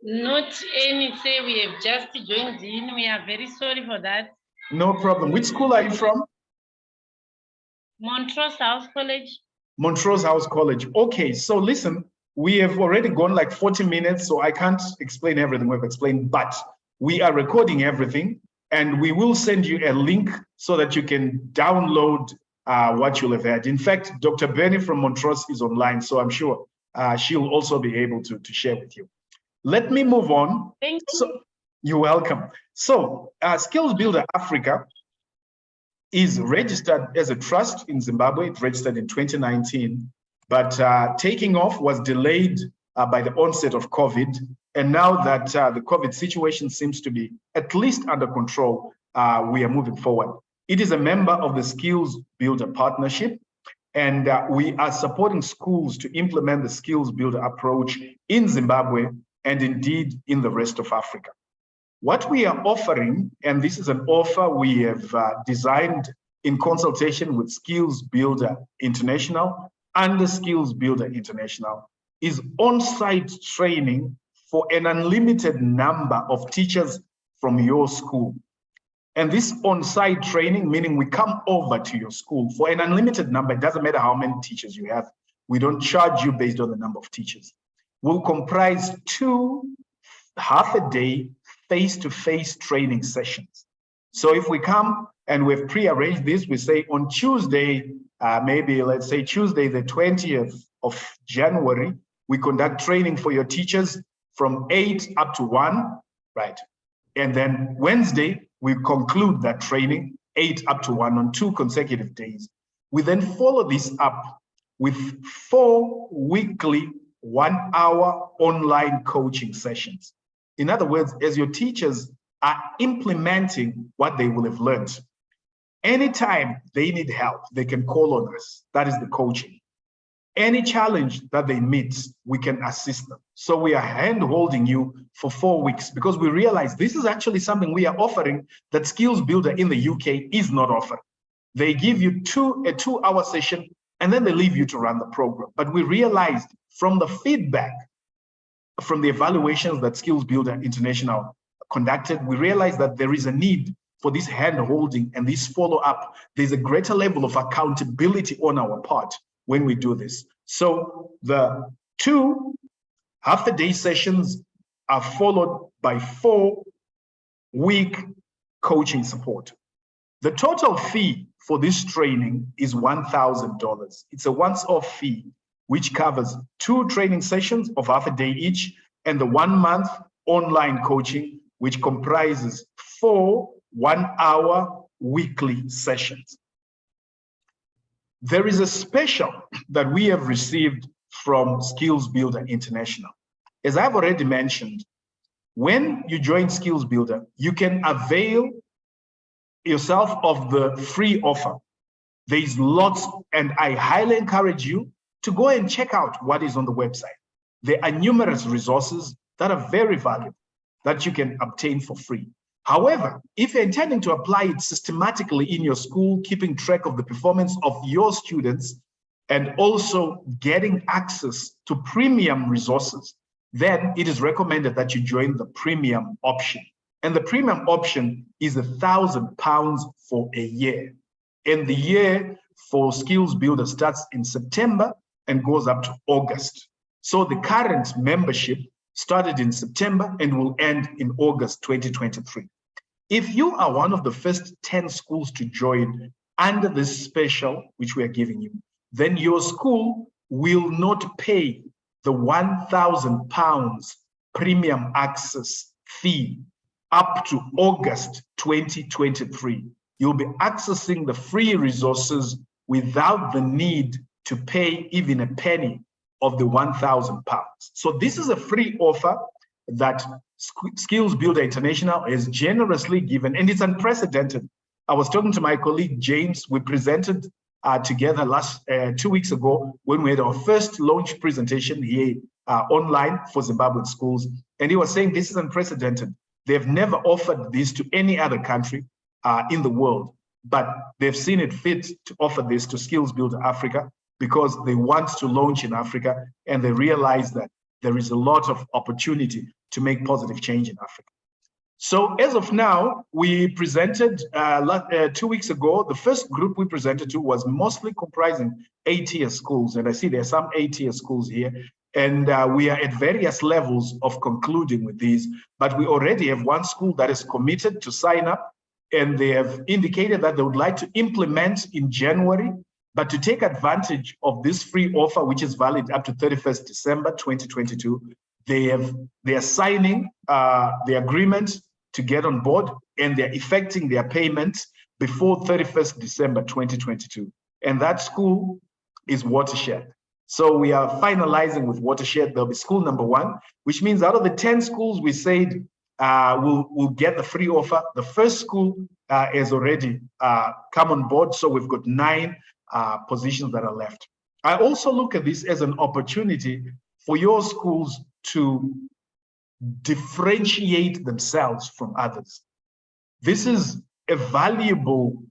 Not any, sir, we have just joined in. We are very sorry for that. No problem. Which school are you from? Montrose House College. Montrose House College. Okay, so listen, we have already gone like 40 minutes, so I can't explain everything we've explained, but we are recording everything. and we will send you a link so that you can download what you'll have had. In fact, Dr. Benny from Montrose is online, so I'm sure she'll also be able to share with you. Let me move on. Thank you. So, you're welcome. So Skills Builder Africa is registered as a trust in Zimbabwe. It registered in 2019, but taking off was delayed by the onset of COVID. And now that the COVID situation seems to be at least under control, we are moving forward. It is a member of the Skills Builder Partnership, and we are supporting schools to implement the Skills Builder approach in Zimbabwe and indeed in the rest of Africa. What we are offering, and this is an offer we have designed in consultation with Skills Builder International and the Skills Builder International, is on-site training for an unlimited number of teachers from your school. And this on-site training, meaning we come over to your school for an unlimited number. It doesn't matter how many teachers you have. We don't charge you based on the number of teachers. Will comprise 2 half-a-day face-to-face training sessions. So if we come and we've pre-arranged this, we say on Tuesday, maybe let's say Tuesday, the 20th of January, we conduct training for your teachers from 8 up to 1, right? And then Wednesday, we conclude that training 8 up to 1 on 2 consecutive days. We then follow this up with 4 weekly 1-hour online coaching sessions. In other words, as your teachers are implementing what they will have learned, anytime they need help, they can call on us. That is the coaching. Any challenge that they meet, we can assist them. So we are hand-holding you for 4 weeks because we realize this is actually something we are offering that Skills Builder in the UK is not offering. They give you a 2-hour session and then they leave you to run the program. But we realized from the feedback, from the evaluations that Skills Builder International conducted, we realized that there is a need for this hand-holding and this follow-up. There's a greater level of accountability on our part when we do this. So the 2 half-a-day sessions are followed by 4-week coaching support. The total fee for this training is $1,000. It's a once-off fee, which covers 2 training sessions of half a day each and the 1-month online coaching, which comprises 4 1-hour weekly sessions. There is a special that we have received from Skills Builder International. As I've already mentioned, when you join Skills Builder, you can avail yourself of the free offer. There's lots, and I highly encourage you to go and check out what is on the website. There are numerous resources that are very valuable that you can obtain for free. However, if you're intending to apply it systematically in your school, keeping track of the performance of your students, and also getting access to premium resources, then it is recommended that you join the premium option. And the premium option is £1,000 for a year. And the year for Skills Builder starts in September and goes up to August. So the current membership started in September and will end in August 2023. If you are one of the first 10 schools to join under this special, which we are giving you, then your school will not pay the £1,000 premium access fee up to August 2023. You'll be accessing the free resources without the need to pay even a penny of the £1,000. So this is a free offer that Skills Builder International has generously given, and it's unprecedented. I was talking to my colleague James. We presented together 2 weeks ago when we had our first launch presentation here online for Zimbabwean schools, and he was saying this is unprecedented. They've never offered this to any other country in the world, but they've seen it fit to offer this to Skills Builder Africa because they want to launch in Africa and they realize that there is a lot of opportunity to make positive change in Africa. So as of now, we presented 2 weeks ago, the first group we presented to was mostly comprising 8-tier schools. And I see there are some 8-tier schools here. And we are at various levels of concluding with these, but we already have one school that is committed to sign up and they have indicated that they would like to implement in January, but to take advantage of this free offer, which is valid up to 31st December 2022, they are signing the agreement to get on board, and they're effecting their payments before 31st December 2022. And that school is Watershed. So we are finalizing with Watershed. There'll be school number 1, which means out of the 10 schools we said we'll get the free offer, the first school has already come on board. So we've got 9 positions that are left. I also look at this as an opportunity for your schools to differentiate themselves from others. This is a valuable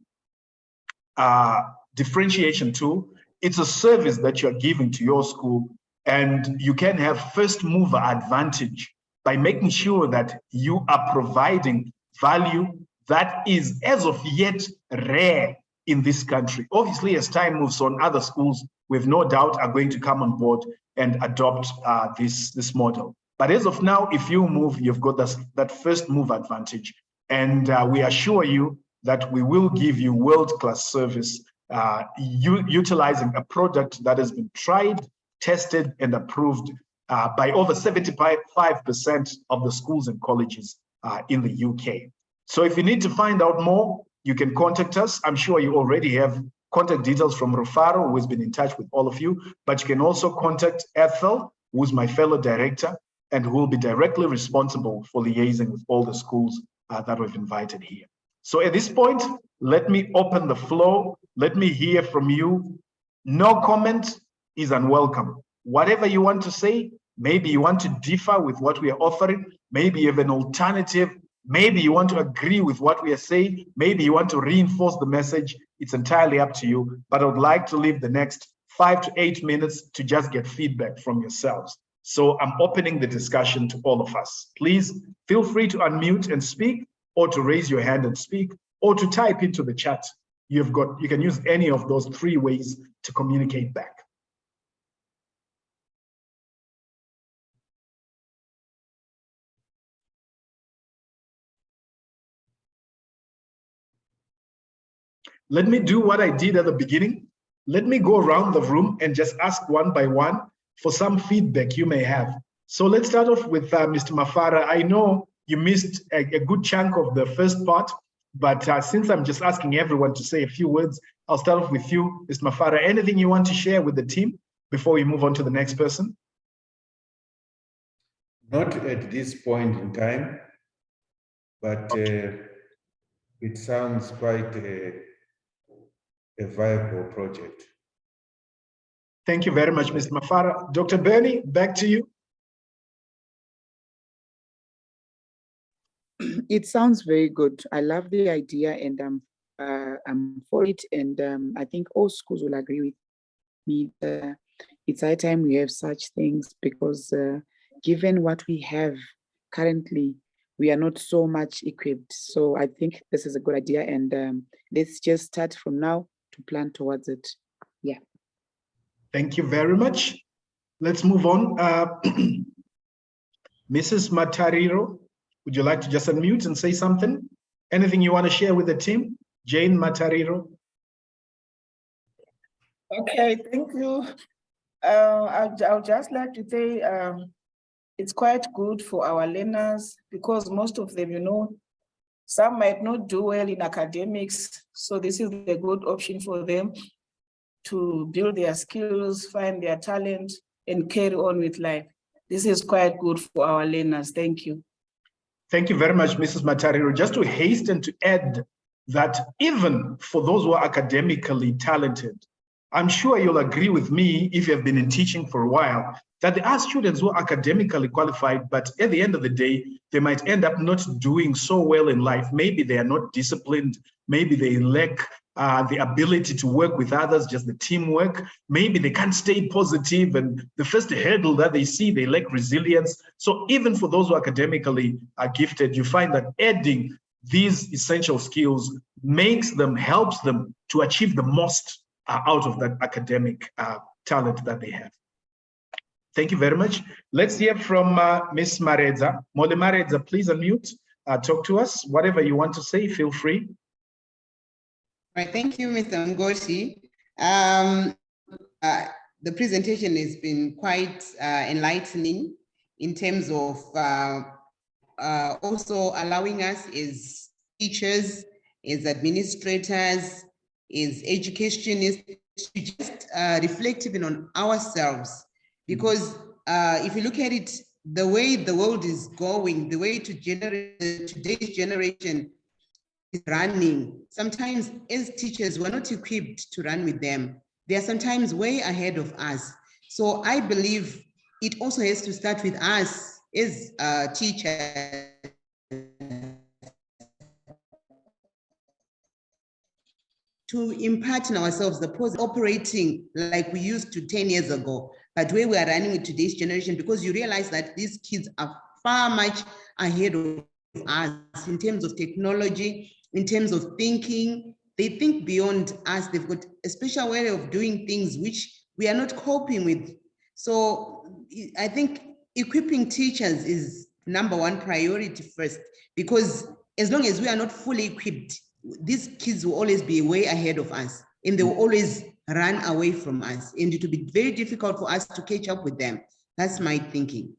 differentiation tool. It's a service that you're giving to your school, and you can have first mover advantage by making sure that you are providing value that is as of yet rare in this country. Obviously, as time moves on, other schools with no doubt are going to come on board and adopt this model. But as of now, if you move, you've got that first move advantage. And we assure you that we will give you world-class service utilizing a product that has been tried, tested, and approved by over 75% of the schools and colleges in the UK. So if you need to find out more, you can contact us. I'm sure you already have contact details from Rufaro, who has been in touch with all of you, but you can also contact Ethel, who's my fellow director, and who will be directly responsible for liaising with all the schools that we've invited here. So at this point, let me open the floor. Let me hear from you. No comment is unwelcome. Whatever you want to say, maybe you want to differ with what we are offering, maybe you have an alternative, maybe you want to agree with what we are saying, maybe you want to reinforce the message. It's entirely up to you, but I would like to leave the next 5 to 8 minutes to just get feedback from yourselves. So I'm opening the discussion to all of us. Please feel free to unmute and speak, or to raise your hand and speak, or to type into the chat. You can use any of those 3 ways to communicate back. Let me do what I did at the beginning. Let me go around the room and just ask one by one for some feedback you may have. So let's start off with Mr. Mafara. I know you missed a good chunk of the first part, but since I'm just asking everyone to say a few words, I'll start off with you, Mr. Mafara. Anything you want to share with the team before we move on to the next person? Not at this point in time, but it sounds quite a viable project. Thank you very much, Mr. Mafara. Dr. Bernie, back to you. It sounds very good. I love the idea, and I'm for it. And I think all schools will agree with me. It's high time we have such things, because given what we have currently, we are not so much equipped. So I think this is a good idea, and let's just start from now to plan towards it. Yeah. Thank you very much. Let's move on. Mrs. Matariro, would you like to just unmute and say something? Anything you want to share with the team? Jane Matariro. Okay, thank you. I would just like to say it's quite good for our learners, because most of them, some might not do well in academics. So this is a good option for them to build their skills, find their talent, and carry on with life. This is quite good for our learners. Thank you. Thank you very much, Mrs. Matariro. Just to hasten to add that even for those who are academically talented, I'm sure you'll agree with me, if you have been in teaching for a while, that there are students who are academically qualified, but at the end of the day, they might end up not doing so well in life. Maybe they are not disciplined. Maybe they lack the ability to work with others, just the teamwork. Maybe they can't stay positive, and the first hurdle that they see, they lack resilience. So even for those who are academically gifted, you find that adding these essential skills helps them to achieve the most out of that academic talent that they have. Thank you very much. Let's hear from Ms. Mareza. Mole Mareza, please unmute. talk to us. Whatever you want to say, feel free. All right, thank you, Mr. Ngoshi. The presentation has been quite enlightening in terms of also allowing us as teachers, as administrators, as educationists to just reflect even on ourselves. Because if you look at it, the way the world is going, the way to generate today's generation is running, sometimes as teachers, we're not equipped to run with them. They are sometimes way ahead of us. So I believe it also has to start with us as teachers. To impart in ourselves the positive operating like we used to 10 years ago, but where we are running with today's generation, because you realize that these kids are far much ahead of us in terms of technology, in terms of thinking. They think beyond us. They've got a special way of doing things which we are not coping with. So I think equipping teachers is #1 priority first, because as long as we are not fully equipped, these kids will always be way ahead of us and they will always run away from us, and it will be very difficult for us to catch up with them. That's my thinking.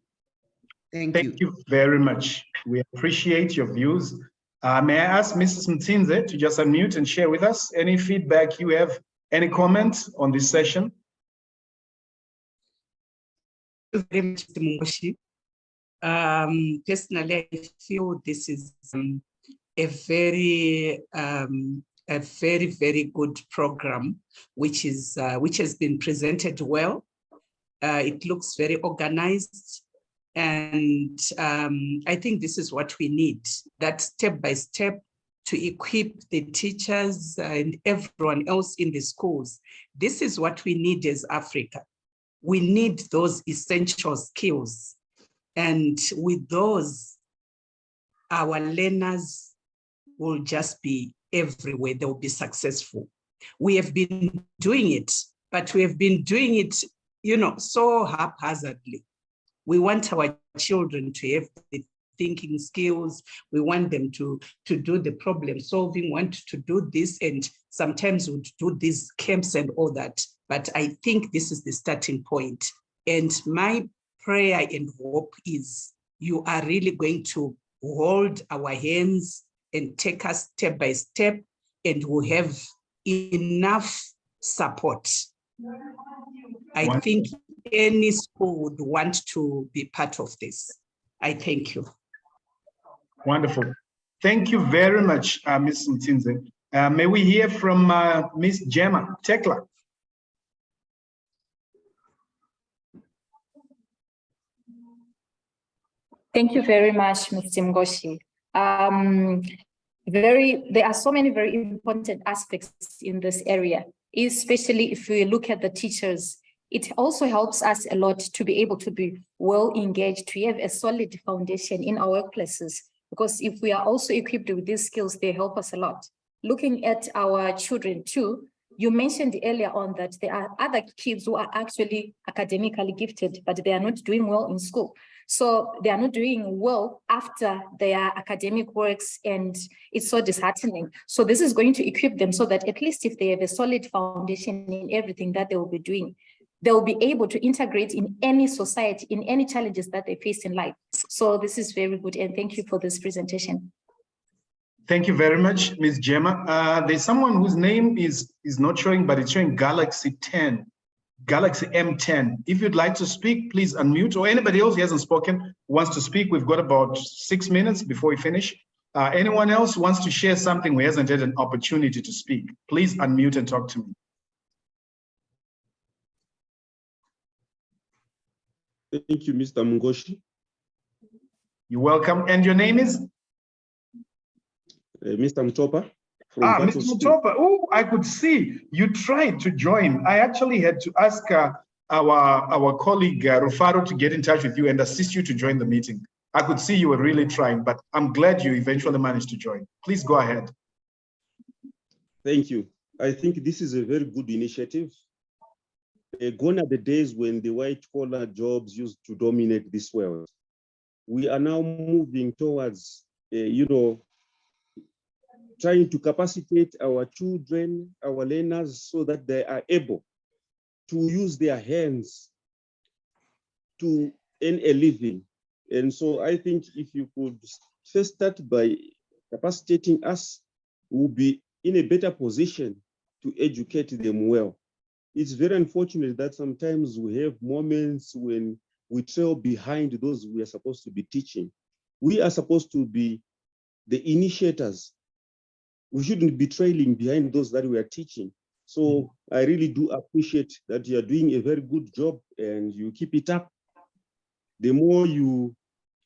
Thank you. Thank you very much. We appreciate your views. May I ask Mrs. Mtsinze to just unmute and share with us any feedback you have, any comments on this session? Thank you very much, Mr. Mungoshi. Personally, I feel this is a very, very good program, which has been presented well. It looks very organized, and I think this is what we need, that step by step to equip the teachers and everyone else in the schools. This is what we need as Africa. We need those essential skills, and with those, our learners will just be everywhere. They'll be successful. We have been doing it, but we have been doing it, so haphazardly. We want our children to have the thinking skills. We want them to do the problem solving, want to do this, and sometimes would do these camps and all that. But I think this is the starting point. And my prayer and hope is you are really going to hold our hands and take us step by step, and we'll have enough support. I think any school would want to be part of this. I thank you. Wonderful. Thank you very much, Ms. Mtsinze. May we hear from Ms. Gemma Tekla? Thank you very much, Mr. Ngoshi. There are so many very important aspects in this area, especially if we look at the teachers. It also helps us a lot to be able to be well engaged, to have a solid foundation in our workplaces, because if we are also equipped with these skills, they help us a lot. Looking at our children too, you mentioned earlier on that there are other kids who are actually academically gifted, but they are not doing well in school. So they are not doing well after their academic works, and it's so disheartening. So this is going to equip them so that at least if they have a solid foundation in everything that they will be doing, they will be able to integrate in any society, in any challenges that they face in life. So this is very good, and thank you for this presentation. Thank you very much, Ms. Gemma. There's someone whose name is not showing, but it's showing Galaxy 10. Galaxy M10. If you'd like to speak, please unmute, or anybody else who hasn't spoken wants to speak. We've got about 6 minutes before we finish. Anyone else wants to share something who hasn't had an opportunity to speak, please unmute and talk to me. Thank you, Mr. Mungoshi. You're welcome. And your name is? Mr. Mtopa. Mr. Mtopa. Oh, I could see you tried to join. I actually had to ask our colleague Rufaro to get in touch with you and assist you to join the meeting. I could see you were really trying, but I'm glad you eventually managed to join. Please go ahead. Thank you. I think this is a very good initiative. Gone are the days when the white-collar jobs used to dominate this world. We are now moving towards trying to capacitate our children, our learners, so that they are able to use their hands to earn a living. And so I think if you could first start by capacitating us, we'll be in a better position to educate them well. It's very unfortunate that sometimes we have moments when we trail behind those we are supposed to be teaching. We are supposed to be the initiators. We shouldn't be trailing behind those that we are teaching. So I really do appreciate that you are doing a very good job and you keep it up. The more you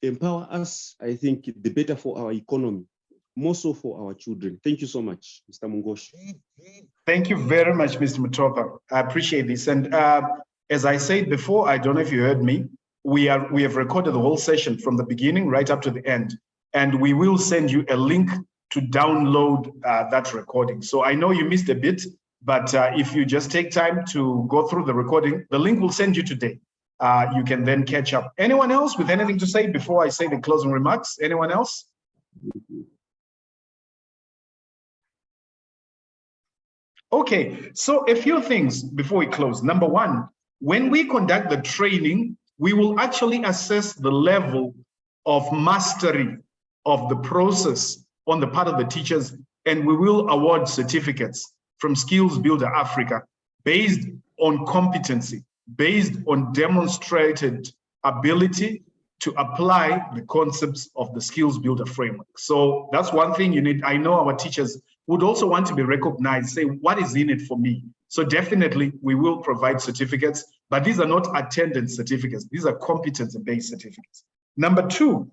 empower us, I think the better for our economy, more so for our children. Thank you so much, Mr. Mungoshi. Thank you very much, Mr. Mutova. I appreciate this. And as I said before, I don't know if you heard me, we have recorded the whole session from the beginning right up to the end. And we will send you a link to download that recording. So I know you missed a bit, but if you just take time to go through the recording, the link will send you today. You can then catch up. Anyone else with anything to say before I say the closing remarks? Anyone else? Okay, so a few things before we close. Number one, when we conduct the training, we will actually assess the level of mastery of the process on the part of the teachers, and we will award certificates from Skills Builder Africa based on competency, based on demonstrated ability to apply the concepts of the Skills Builder framework. So that's one thing you need. I know our teachers would also want to be recognized, say, what is in it for me? So definitely we will provide certificates, but these are not attendance certificates. These are competency-based certificates. Number two,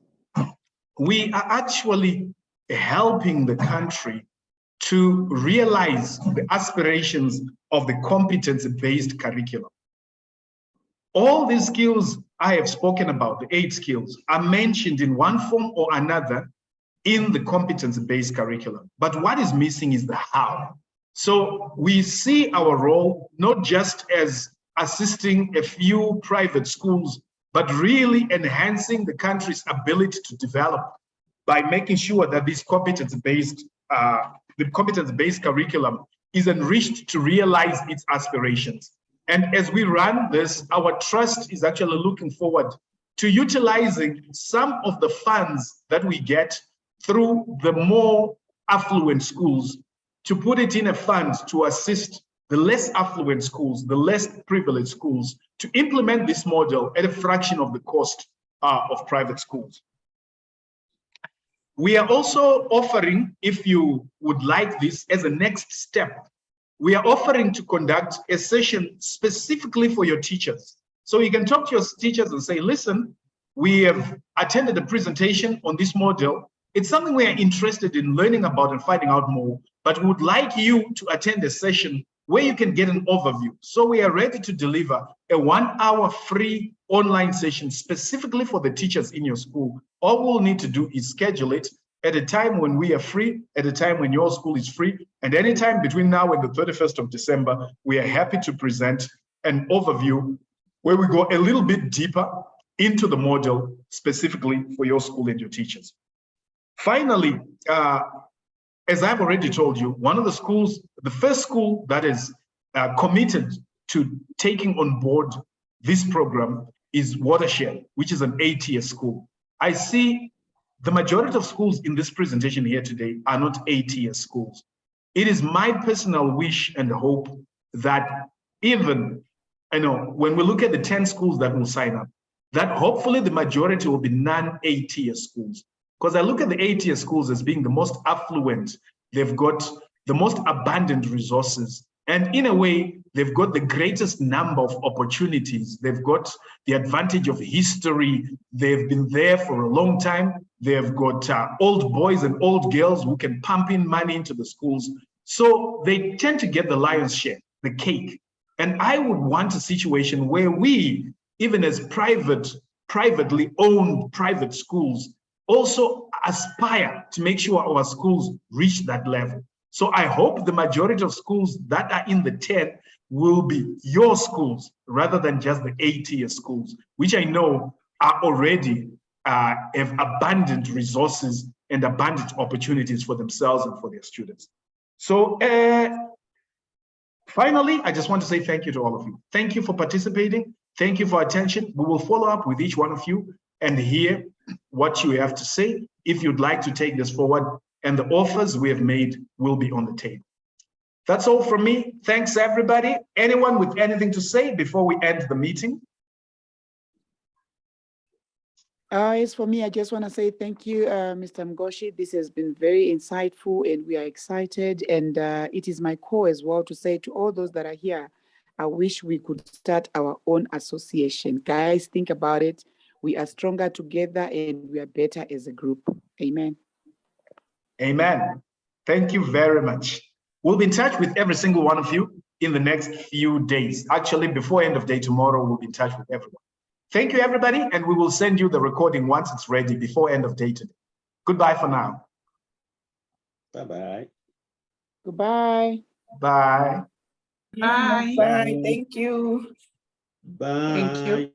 we are actually helping the country to realize the aspirations of the competency-based curriculum. All these skills I have spoken about, the 8 skills, are mentioned in one form or another in the competency-based curriculum. But what is missing is the how. So we see our role not just as assisting a few private schools, but really enhancing the country's ability to develop by making sure that this competency-based curriculum is enriched to realize its aspirations. And as we run this, our trust is actually looking forward to utilizing some of the funds that we get through the more affluent schools to put it in a fund to assist the less affluent schools, the less privileged schools, to implement this model at a fraction of the cost of private schools. We are also offering, if you would like this as a next step, we are offering to conduct a session specifically for your teachers. So you can talk to your teachers and say, listen, we have attended a presentation on this model. It's something we are interested in learning about and finding out more, but would like you to attend a session where you can get an overview. So we are ready to deliver a 1-hour free online session specifically for the teachers in your school. All we'll need to do is schedule it at a time when we are free, at a time when your school is free, and anytime between now and the 31st of December, we are happy to present an overview where we go a little bit deeper into the model specifically for your school and your teachers. Finally, as I've already told you, one of the schools, the first school that is committed to taking on board this program is Watershed, which is an 8-year school. I see the majority of schools in this presentation here today are not 8-year schools. It is my personal wish and hope that even, when we look at the 10 schools that will sign up, that hopefully the majority will be non-8-year schools. Because I look at the 8-year schools as being the most affluent. They've got the most abundant resources. And in a way, they've got the greatest number of opportunities. They've got the advantage of history. They've been there for a long time. They've got old boys and old girls who can pump in money into the schools. So they tend to get the lion's share, the cake. And I would want a situation where we, even as privately owned private schools, also aspire to make sure our schools reach that level. So I hope the majority of schools that are in the 10 will be your schools rather than just the 8-year schools, which I know are already have abundant resources and abundant opportunities for themselves and for their students. So finally, I just want to say thank you to all of you. Thank you for participating. Thank you for attention. We will follow up with each one of you and hear what you have to say if you'd like to take this forward, and the offers we have made will be on the table. That's all from me. Thanks, everybody. Anyone with anything to say before we end the meeting? As for me, I just want to say thank you, Mr. Mngoshi. This has been very insightful and we are excited. And it is my call as well to say to all those that are here, I wish we could start our own association. Guys, think about it. We are stronger together and we are better as a group. Amen. Amen. Thank you very much. We'll be in touch with every single one of you in the next few days. Actually, before end of day tomorrow, we'll be in touch with everyone. Thank you, everybody, and we will send you the recording once it's ready before end of day today. Goodbye for now. Bye-bye. Goodbye. Bye. Bye. Bye. Thank you. Bye. Thank you.